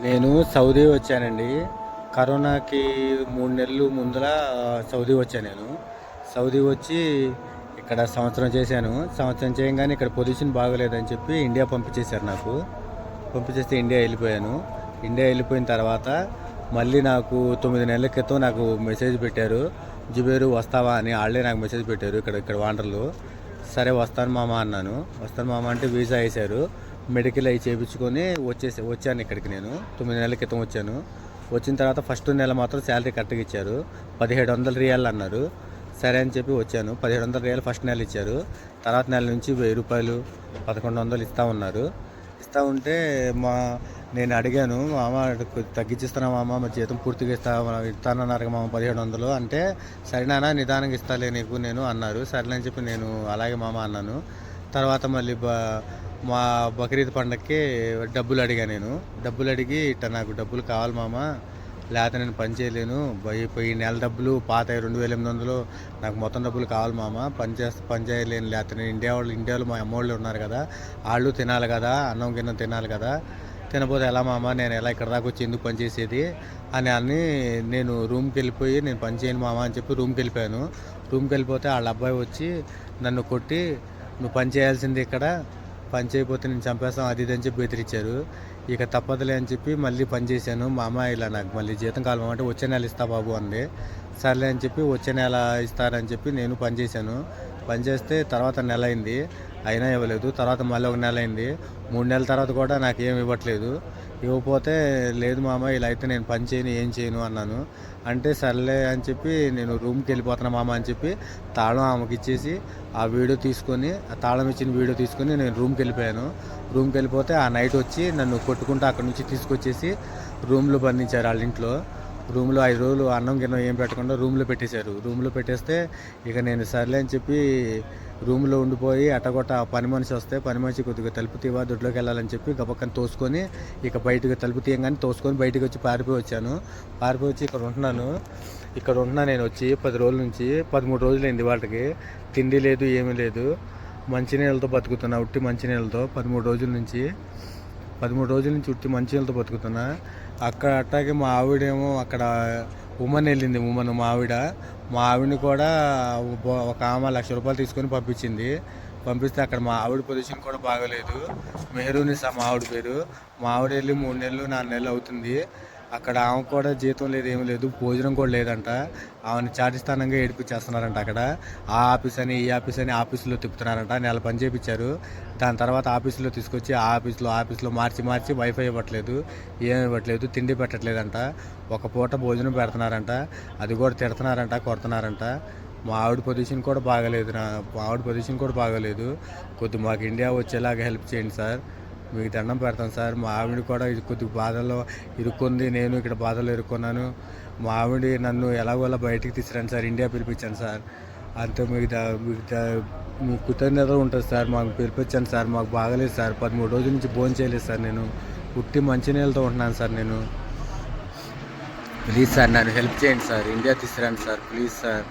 నేను సౌదీ వచ్చానండి. కరోనాకి 3 నెలలు ముందల సౌదీ వచ్చాను నేను. సౌదీ వచ్చి ఇక్కడ సంవత్సరం చేశాను. సంవత్సరం చేయంగానే ఇక్కడ పొజిషన్ బాగోలేదని చెప్పి ఇండియా పంపించేశారు నాకు. పంపించేస్తే ఇండియా వెళ్ళిపోయాను. ఇండియా వెళ్ళిపోయిన తర్వాత మళ్ళీ నాకు 9 నెలల క్రితం నాకు మెసేజ్ పెట్టారు, జుబేరు వస్తావా అని. వాళ్ళే నాకు మెసేజ్ పెట్టారు ఇక్కడ వాండర్లు. సరే వస్తాను మామ అన్నాను. వస్తాను మామ అంటే వీసా వేశారు, మెడికల్ అవి చేయించుకొని వచ్చాను ఇక్కడికి. నేను 9 నెలల క్రితం వచ్చాను. వచ్చిన తర్వాత ఫస్ట్ నెల మాత్రం శాలరీ కరెక్ట్గా ఇచ్చారు. 1700 రియాలు అన్నారు. సరే అని చెప్పి వచ్చాను. 1700 రియాలు ఫస్ట్ నెల ఇచ్చారు. తర్వాత నెల నుంచి 1000 రూపాయలు 1100 ఇస్తూ ఉన్నారు. ఇస్తూ ఉంటే నేను అడిగాను, మామ తగ్గించిస్తున్నా మామ, మా జీతం పూర్తిగా ఇస్తానన్నారు మామ 1700 అంటే. సరేనా నిదానంగా ఇస్తాలే నీకు నేను అన్నారు. సరేనని చెప్పి నేను అలాగే మామ అన్నాను. తర్వాత మళ్ళీ మా బక్రీద్ పండగకి డబ్బులు అడిగా. నేను డబ్బులు అడిగి ఇట్లా నాకు డబ్బులు కావాలి మామ, లేకపోతే నేను పని చేయలేను, ఈ నెల డబ్బులు పాత 2800 నాకు మొత్తం డబ్బులు కావాలి మామ, పని చేయలేను, లేకపోతే నేను ఇండియాలో మా అమ్మోళ్ళు ఉన్నారు కదా, వాళ్ళు తినాలి కదా, అన్నం గిన్నం తినాలి కదా, తినపోతే ఎలా మామ, నేను ఎలా ఇక్కడ దాకా వచ్చి ఎందుకు పని చేసేది అని నేను రూమ్కి వెళ్ళిపోయి నేను పని చేయను మామ అని చెప్పి రూమ్కి వెళ్ళిపోయాను. రూమ్కి వెళ్ళిపోతే వాళ్ళ అబ్బాయి వచ్చి నన్ను కొట్టి, నువ్వు పని చేయాల్సింది ఇక్కడ, పని చేయకపోతే నేను చంపేస్తాం అది ఇది అని చెప్పి బెదిరించారు. ఇక తప్పదులే అని చెప్పి మళ్ళీ పని చేశాను. మా అమ్మ ఇలా నాకు మళ్ళీ జీతం కావాలంటే వచ్చే నెల ఇస్తా బాబు అంది. సర్లే అని చెప్పి వచ్చే నెల ఇస్తారని చెప్పి నేను పని చేశాను. పని చేస్తే తర్వాత నెల అయింది, అయినా ఇవ్వలేదు. తర్వాత మళ్ళీ ఒక నెల అయింది. 3 నెలల తర్వాత కూడా నాకు ఏమి ఇవ్వట్లేదు. ఇవ్వకపోతే లేదు మామ ఇలా అయితే నేను పని చేయను, ఏం చేయను అన్నాను. అంటే సర్లే అని చెప్పి నేను రూమ్కి వెళ్ళిపోతున్నా మామ అని చెప్పి తాళం ఆమెకి ఇచ్చేసి ఆ వీడియో తీసుకొని, ఆ తాళం ఇచ్చిన వీడియో తీసుకొని నేను రూమ్కి వెళ్ళిపోయాను. రూమ్కి వెళ్ళిపోతే ఆ నైట్ వచ్చి నన్ను కొట్టుకుంటూ అక్కడి నుంచి తీసుకొచ్చేసి రూమ్లో బంధించారు. వాళ్ళ ఇంట్లో రూమ్లో 5 రోజులు అన్నం గిన్నం ఏం పెట్టకుండా రూమ్లో పెట్టేశారు. రూమ్లో పెట్టేస్తే ఇక నేను సర్లే అని చెప్పి రూమ్లో ఉండిపోయి అట్టగొట్ట పని మనిషి వస్తే పని మనిషి కొద్దిగా తలుపు తీవా దొడ్లోకి వెళ్ళాలని చెప్పి గబక్కని తోసుకొని ఇక బయటకు తలుపు తీయంగానే తోసుకొని బయటకు వచ్చి పారిపోయి వచ్చాను. పారిపోయి వచ్చి ఇక్కడ ఉంటున్నా నేను వచ్చి 10 రోజుల నుంచి 13 రోజులైంది. వాళ్ళకి తిండి లేదు, ఏమీ లేదు, మంచినీళ్ళతో బతుకుతున్నా, ఉట్టి మంచినీళ్ళతో 13 రోజుల నుంచి ఉట్టి మంచినీళ్ళతో బతుకుతున్నా. అక్కడ అట్టాగే మా ఆవిడేమో అక్కడ ఉమెన్ వెళ్ళింది. మా ఆవిడని కూడా ఒక ఆమె 1,00,000 రూపాయలు తీసుకొని పంపిస్తే అక్కడ మా ఆవిడ పొజిషన్ కూడా బాగలేదు. మెహరూనిసా మా ఆవిడ పేరు. మా ఆవిడ వెళ్ళి 3 నెలలు 4 నెలలు అవుతుంది. అక్కడ ఆమె కూడా జీతం లేదు, ఏమీ లేదు, భోజనం కూడా లేదంట. ఆమెను చాటిస్థానంగా ఏడిపించేస్తున్నారంట. అక్కడ ఆ ఆఫీస్ అని ఈ ఆఫీస్ అని ఆఫీసులో తిప్పుతున్నారంట. నెల పని చేయించారు. దాని తర్వాత ఆఫీసులో తీసుకొచ్చి ఆ ఆఫీసులో మార్చి వైఫై ఇవ్వట్లేదు, ఏమి ఇవ్వట్లేదు, తిండి పెట్టట్లేదంట. ఒక పూట భోజనం పెడుతున్నారంట, అది కూడా తిడుతున్నారంట, కొడుతున్నారంట. మా ఆవిడ పొజిషన్ కూడా బాగలేదు. కొద్దిగా మాకు ఇండియా వచ్చేలాగా హెల్ప్ చేయండి సార్, మీకు దండం పెడతాను సార్. మా ఆవిడ కూడా కొద్దిగా బాధల్లో ఇరుక్కుంది, నేను ఇక్కడ బాధల్లో ఇరుక్కున్నాను. మా ఆవిడ నన్ను ఎలాగోలా బయటికి తీసుకురండి సార్, ఇండియా పిలిపించాను సార్. అంతే మీకు కృతజ్ఞత ఉంటుంది సార్, మాకు పిలిపించాను సార్. మాకు బాగలేదు సార్, 13 రోజుల నుంచి భోజనం చేయలేదు సార్, నేను ఉట్టి మంచినీళ్ళతో ఉంటున్నాను సార్. నేను ప్లీజ్ సార్ నన్ను హెల్ప్ చేయండి సార్, ఇండియా తీసుకురండి సార్, ప్లీజ్ సార్.